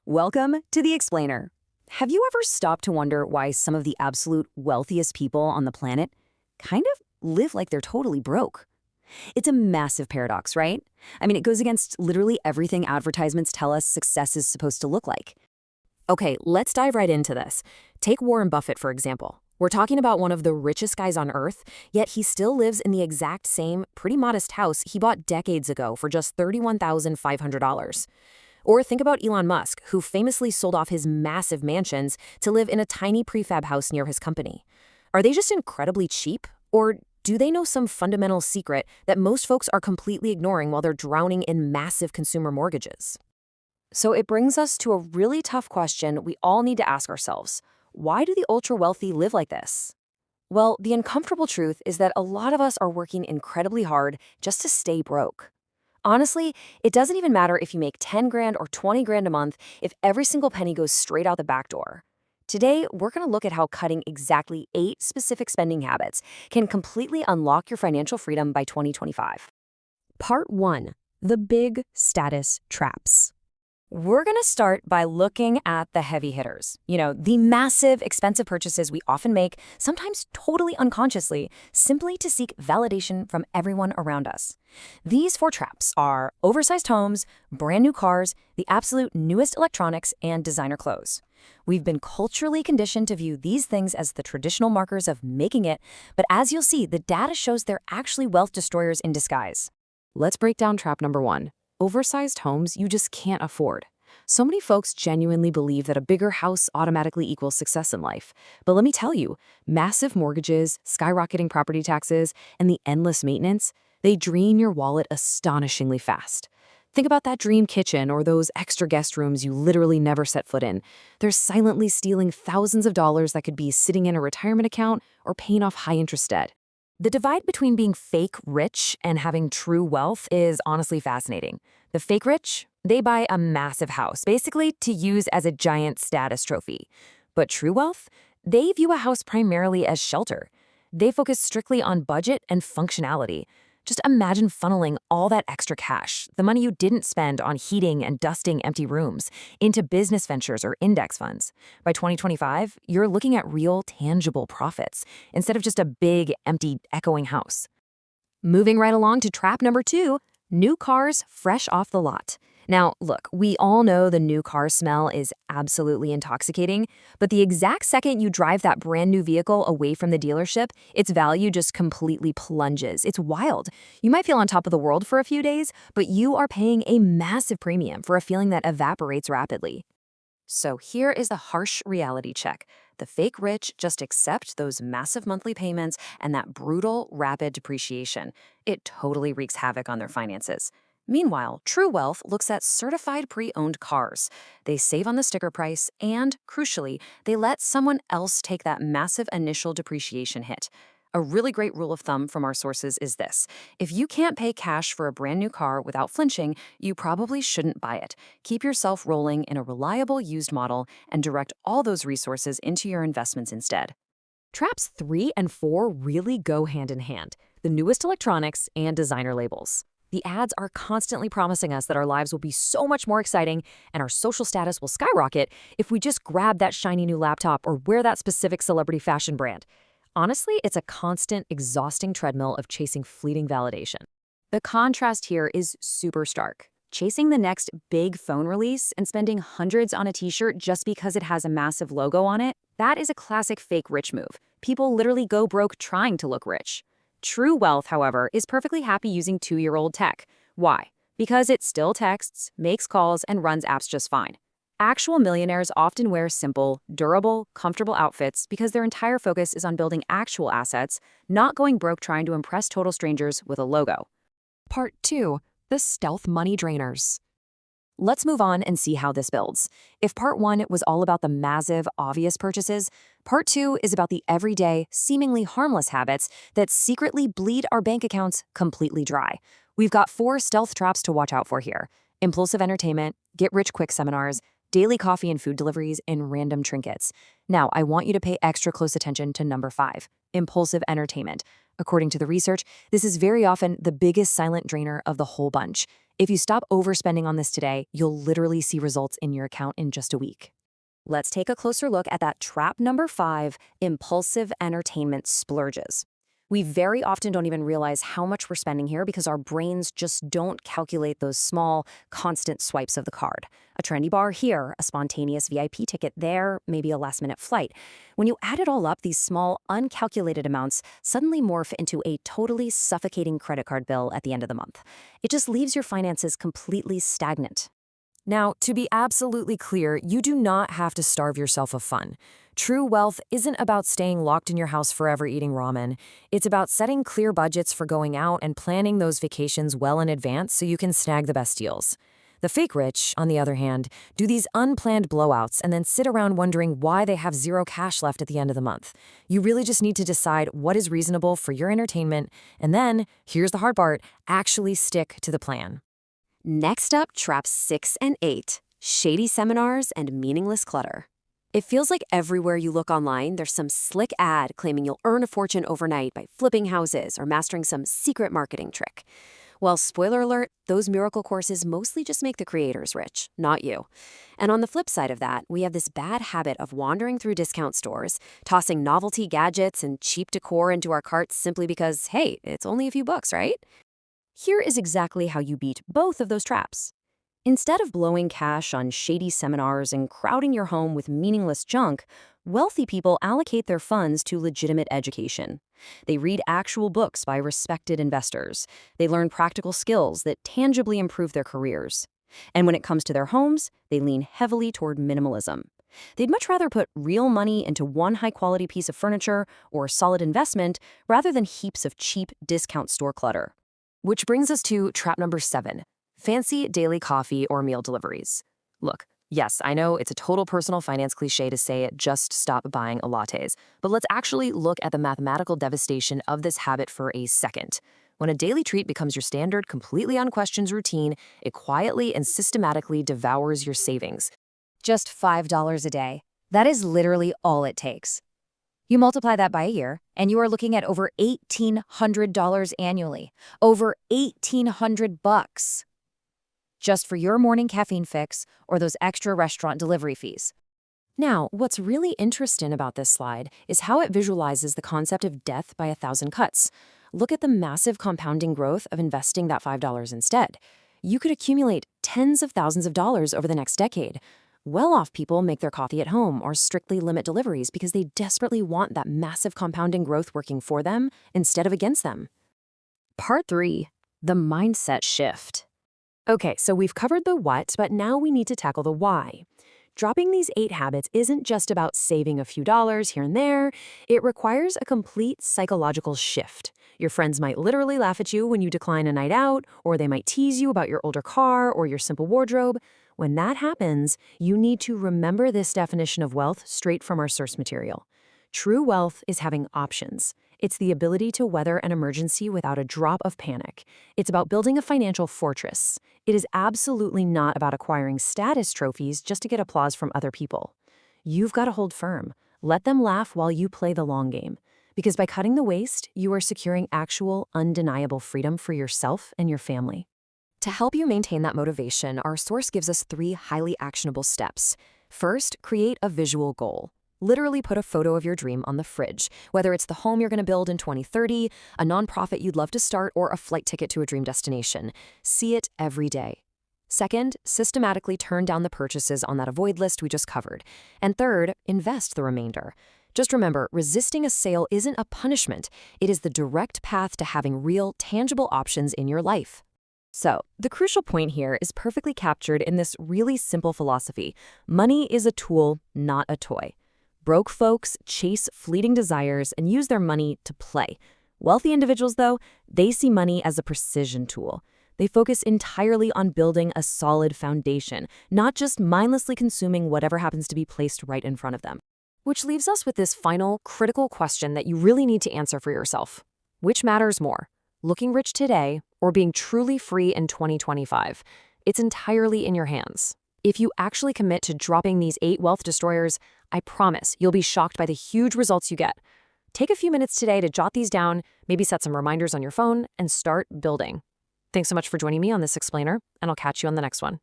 Welcome to The Explainer. Have you ever stopped to wonder why some of the absolute wealthiest people on the planet kind of live like they're totally broke? It's a massive paradox, right? I mean, it goes against literally everything advertisements tell us success is supposed to look like. Okay, let's dive right into this. Take Warren Buffett, for example. We're talking about one of the richest guys on earth, yet he still lives in the exact same, pretty modest house he bought decades ago for just $31,500. Or think about Elon Musk, who famously sold off his massive mansions to live in a tiny prefab house near his company. Are they just incredibly cheap? Or do they know some fundamental secret that most folks are completely ignoring while they're drowning in massive consumer mortgages? So it brings us to a really tough question we all need to ask ourselves. Why do the ultra-wealthy live like this? Well, the uncomfortable truth is that a lot of us are working incredibly hard just to stay broke. Honestly, it doesn't even matter if you make 10 grand or 20 grand a month if every single penny goes straight out the back door. Today, we're going to look at how cutting exactly 8 specific spending habits can completely unlock your financial freedom by 2025. Part 1. The big status traps. We're going to start by looking at the heavy hitters. The massive, expensive purchases we often make, sometimes totally unconsciously, simply to seek validation from everyone around us. These 4 traps are oversized homes, brand new cars, the absolute newest electronics, and designer clothes. We've been culturally conditioned to view these things as the traditional markers of making it, but as you'll see, the data shows they're actually wealth destroyers in disguise. Let's break down trap number 1. Oversized homes you just can't afford. So many folks genuinely believe that a bigger house automatically equals success in life. But let me tell you, massive mortgages, skyrocketing property taxes, and the endless maintenance, they drain your wallet astonishingly fast. Think about that dream kitchen or those extra guest rooms you literally never set foot in. They're silently stealing thousands of dollars that could be sitting in a retirement account or paying off high-interest debt. The divide between being fake rich and having true wealth is honestly fascinating. The fake rich, they buy a massive house, basically to use as a giant status trophy. But true wealth, they view a house primarily as shelter. They focus strictly on budget and functionality. Just imagine funneling all that extra cash, the money you didn't spend on heating and dusting empty rooms, into business ventures or index funds. By 2025, you're looking at real, tangible profits, instead of just a big, empty, echoing house. Moving right along to trap number 2, new cars fresh off the lot. Now, look, we all know the new car smell is absolutely intoxicating, but the exact second you drive that brand new vehicle away from the dealership, its value just completely plunges. It's wild. You might feel on top of the world for a few days, but you are paying a massive premium for a feeling that evaporates rapidly. So here is the harsh reality check. The fake rich just accept those massive monthly payments and that brutal, rapid depreciation. It totally wreaks havoc on their finances. Meanwhile, true wealth looks at certified pre-owned cars. They save on the sticker price and, crucially, they let someone else take that massive initial depreciation hit. A really great rule of thumb from our sources is this: if you can't pay cash for a brand new car without flinching, you probably shouldn't buy it. Keep yourself rolling in a reliable used model and direct all those resources into your investments instead. Traps 3 and 4 really go hand in hand: the newest electronics and designer labels. The ads are constantly promising us that our lives will be so much more exciting and our social status will skyrocket if we just grab that shiny new laptop or wear that specific celebrity fashion brand. Honestly, it's a constant, exhausting treadmill of chasing fleeting validation. The contrast here is super stark. Chasing the next big phone release and spending hundreds on a t-shirt just because it has a massive logo on it, that is a classic fake rich move. People literally go broke trying to look rich. True wealth, however, is perfectly happy using 2-year-old tech. Why? Because it still texts, makes calls, and runs apps just fine. Actual millionaires often wear simple, durable, comfortable outfits because their entire focus is on building actual assets, not going broke trying to impress total strangers with a logo. Part 2. The stealth money drainers. Let's move on and see how this builds. If part 1 was all about the massive, obvious purchases, part 2 is about the everyday, seemingly harmless habits that secretly bleed our bank accounts completely dry. We've got 4 stealth traps to watch out for here: impulsive entertainment, get-rich-quick seminars, daily coffee and food deliveries, and random trinkets. Now, I want you to pay extra close attention to number 5, impulsive entertainment. According to the research, this is very often the biggest silent drainer of the whole bunch. If you stop overspending on this today, you'll literally see results in your account in just a week. Let's take a closer look at that trap number 5, impulsive entertainment splurges. We very often don't even realize how much we're spending here because our brains just don't calculate those small, constant swipes of the card. A trendy bar here, a spontaneous VIP ticket there, maybe a last-minute flight. When you add it all up, these small, uncalculated amounts suddenly morph into a totally suffocating credit card bill at the end of the month. It just leaves your finances completely stagnant. Now, to be absolutely clear, you do not have to starve yourself of fun. True wealth isn't about staying locked in your house forever eating ramen. It's about setting clear budgets for going out and planning those vacations well in advance so you can snag the best deals. The fake rich, on the other hand, do these unplanned blowouts and then sit around wondering why they have zero cash left at the end of the month. You really just need to decide what is reasonable for your entertainment, and then, here's the hard part, actually stick to the plan. Next up, traps 6 and 8, shady seminars and meaningless clutter. It feels like everywhere you look online, there's some slick ad claiming you'll earn a fortune overnight by flipping houses or mastering some secret marketing trick. Well, spoiler alert, those miracle courses mostly just make the creators rich, not you. And on the flip side of that, we have this bad habit of wandering through discount stores, tossing novelty gadgets and cheap decor into our carts simply because, hey, it's only a few bucks, right? Here is exactly how you beat both of those traps. Instead of blowing cash on shady seminars and crowding your home with meaningless junk, wealthy people allocate their funds to legitimate education. They read actual books by respected investors. They learn practical skills that tangibly improve their careers. And when it comes to their homes, they lean heavily toward minimalism. They'd much rather put real money into one high-quality piece of furniture or solid investment rather than heaps of cheap discount store clutter. Which brings us to trap number 7, fancy daily coffee or meal deliveries. Look, yes, I know it's a total personal finance cliche to say just stop buying lattes, but let's actually look at the mathematical devastation of this habit for a second. When a daily treat becomes your standard, completely unquestioned routine, it quietly and systematically devours your savings. Just $5 a day. That is literally all it takes. You multiply that by a year, and you are looking at over $1,800 annually. Over $1,800 just for your morning caffeine fix or those extra restaurant delivery fees. Now, what's really interesting about this slide is how it visualizes the concept of death by 1,000 cuts. Look at the massive compounding growth of investing that $5 instead. You could accumulate tens of thousands of dollars over the next decade. Well-off people make their coffee at home or strictly limit deliveries because they desperately want that massive compounding growth working for them instead of against them. Part 3, the mindset shift. Okay, so we've covered the what, but now we need to tackle the why. Dropping these 8 habits isn't just about saving a few dollars here and there. It requires a complete psychological shift. Your friends might literally laugh at you when you decline a night out, or they might tease you about your older car or your simple wardrobe. When that happens, you need to remember this definition of wealth straight from our source material. True wealth is having options. It's the ability to weather an emergency without a drop of panic. It's about building a financial fortress. It is absolutely not about acquiring status trophies just to get applause from other people. You've got to hold firm. Let them laugh while you play the long game. Because by cutting the waste, you are securing actual, undeniable freedom for yourself and your family. To help you maintain that motivation, our source gives us 3 highly actionable steps. First, create a visual goal. Literally put a photo of your dream on the fridge, whether it's the home you're going to build in 2030, a nonprofit you'd love to start, or a flight ticket to a dream destination. See it every day. Second, systematically turn down the purchases on that avoid list we just covered. And third, invest the remainder. Just remember, resisting a sale isn't a punishment. It is the direct path to having real, tangible options in your life. So, the crucial point here is perfectly captured in this really simple philosophy. Money is a tool, not a toy. Broke folks chase fleeting desires and use their money to play. Wealthy individuals, though, they see money as a precision tool. They focus entirely on building a solid foundation, not just mindlessly consuming whatever happens to be placed right in front of them. Which leaves us with this final, critical question that you really need to answer for yourself. Which matters more? Looking rich today or being truly free in 2025? It's entirely in your hands. If you actually commit to dropping these 8 wealth destroyers, I promise you'll be shocked by the huge results you get. Take a few minutes today to jot these down, maybe set some reminders on your phone, and start building. Thanks so much for joining me on this explainer, and I'll catch you on the next one.